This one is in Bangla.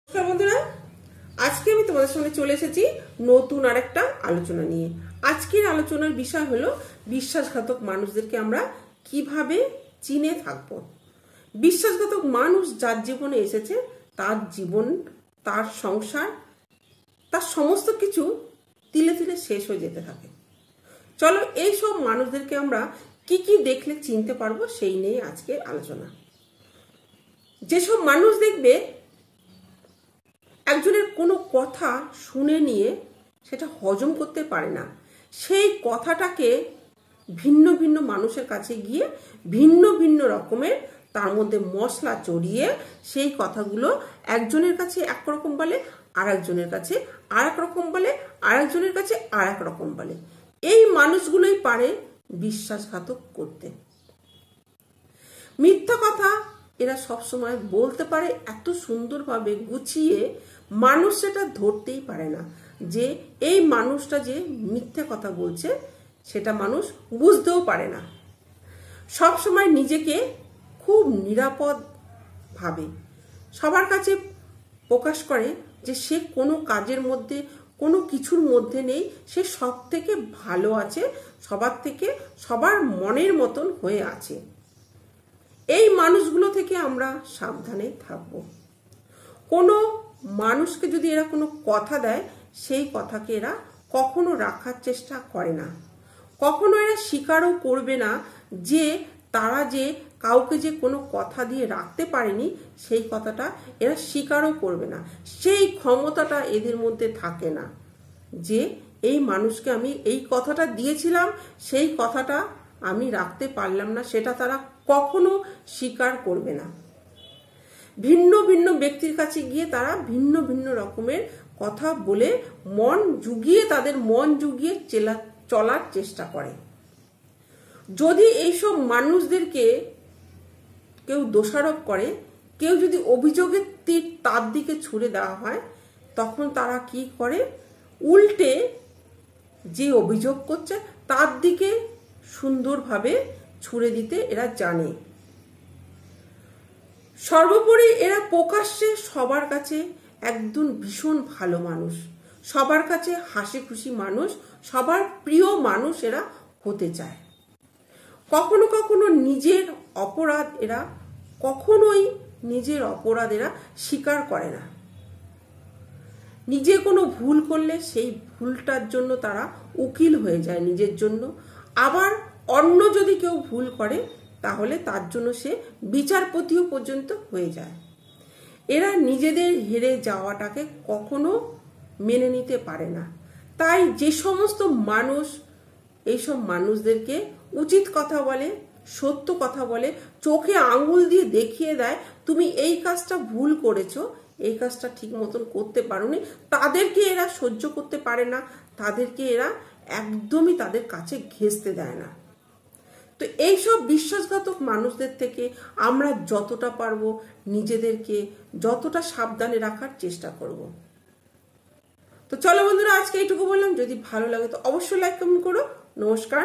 নমস্কার বন্ধুরা, আজকে আমি তোমাদের সঙ্গে চলে এসেছি নতুন আরেকটা আলোচনা নিয়ে। আজকের আলোচনার বিষয় হলো বিশ্বাসঘাতক মানুষদেরকে আমরা কিভাবে চিনে থাকবো। বিশ্বাসঘাতক মানুষ যার জীবনে এসেছে তার জীবন, তার সংসার, তার সমস্ত কিছু তিলে তিলে শেষ হয়ে যেতে থাকে। চলো এইসব মানুষদেরকে আমরা কি কি দেখলে চিনতে পারবো সেই নিয়ে আজকের আলোচনা। যেসব মানুষ দেখবে একজনের কোনো কথা শুনে নিয়ে সেটা হজম করতে পারে না, সেই কথাটাকে ভিন্ন ভিন্ন মানুষের কাছে গিয়ে ভিন্ন ভিন্ন রকমের তার মধ্যে মশলা চড়িয়ে সেই কথাগুলো একজনের কাছে একরকম বলে, আর একজনের কাছে আর এক রকম বলে, আর একজনের কাছে আর এক রকম বলে। এই মানুষগুলোই পারে বিশ্বাসঘাতক করতে। মিথ্যা কথা এরা সবসময় বলতে পারে এত সুন্দরভাবে গুছিয়ে, মানুষ সেটা ধরতেই পারে না যে এই মানুষটা যে মিথ্যে কথা বলছে, সেটা মানুষ বুঝতেও পারে না। সবসময় নিজেকে খুব নিরাপদ ভাবে সবার কাছে প্রকাশ করে যে সে কোনো কাজের মধ্যে, কোনো কিছুর মধ্যে নেই, সে সব থেকে ভালো আছে, সবার থেকে সবার মনের মতন হয়ে আছে। এই মানুষগুলো থেকে আমরা সাবধানে থাকব। কোনো মানুষকে যদি এরা কোনো কথা দেয়, সেই কথাকে এরা কখনো রাখার চেষ্টা করে না। কখনো এরা স্বীকারও করবে না যে তারা যে কাউকে যে কোনো কথা দিয়ে রাখতে পারেনি, সেই কথাটা এরা স্বীকারও করবে না। সেই ক্ষমতাটা এদের মধ্যে থাকে না যে এই মানুষকে আমি এই কথাটা দিয়েছিলাম, সেই কথাটা আমি রাখতে পারলাম না, সেটা তারা কখনো স্বীকার করবে না। ভিন্ন ভিন্ন ব্যক্তির কাছে গিয়ে তারা ভিন্ন ভিন্ন রকমের কথা বলে মন জুগিয়ে, তাদের মন জুগিয়ে চলার চেষ্টা করে। যদি এইসব মানুষদেরকে কেউ দোষারোপ করে, কেউ যদি অভিযোগের তীর তার দিকে ছুড়ে দেওয়া হয়, তখন তারা কি করে, উল্টে যে অভিযোগ করছে তার দিকে সুন্দরভাবে ছুড়ে দিতে এরা জানে। সর্বোপরি এরা প্রকাশ্যে সবার কাছে একদম ভীষণ ভালো মানুষ, সবার কাছে হাসি খুশি মানুষ, সবার প্রিয় মানুষ এরা হতে চায়। কখনো কখনো নিজের অপরাধ এরা কখনোই স্বীকার করে না। নিজে কোনো ভুল করলে সেই ভুলটার জন্য তারা উকিল হয়ে যায় নিজের জন্য। আবার অন্য যদি কেউ ভুল করে তাহলে তার জন্য সে বিচারপতিও পর্যন্ত হয়ে যায়। এরা নিজেদের হেরে যাওয়াটাকে কখনো মেনে নিতে পারে না। তাই যে সমস্ত মানুষ এইসব মানুষদেরকে উচিত কথা বলে, সত্য কথা বলে, চোখে আঙ্গুল দিয়ে দেখিয়ে দেয় তুমি এই কাজটা ভুল করেছো, এই কাজটা ঠিক মতন করতে পারোনি, তাদেরকে এরা সহ্য করতে পারে না, তাদেরকে এরা একদমই তাদের কাছে ঘেঁষতে দেয় না। তো এইসব বিশ্বাসঘাতক মানুষদের থেকে আমরা যতটা পারবো নিজেদেরকে যতটা সাবধানে রাখার চেষ্টা করব। তো চলো বন্ধুরা, আজকে এইটুকু বললাম। যদি ভালো লাগে তো অবশ্যই লাইক কমেন্ট করো। নমস্কার।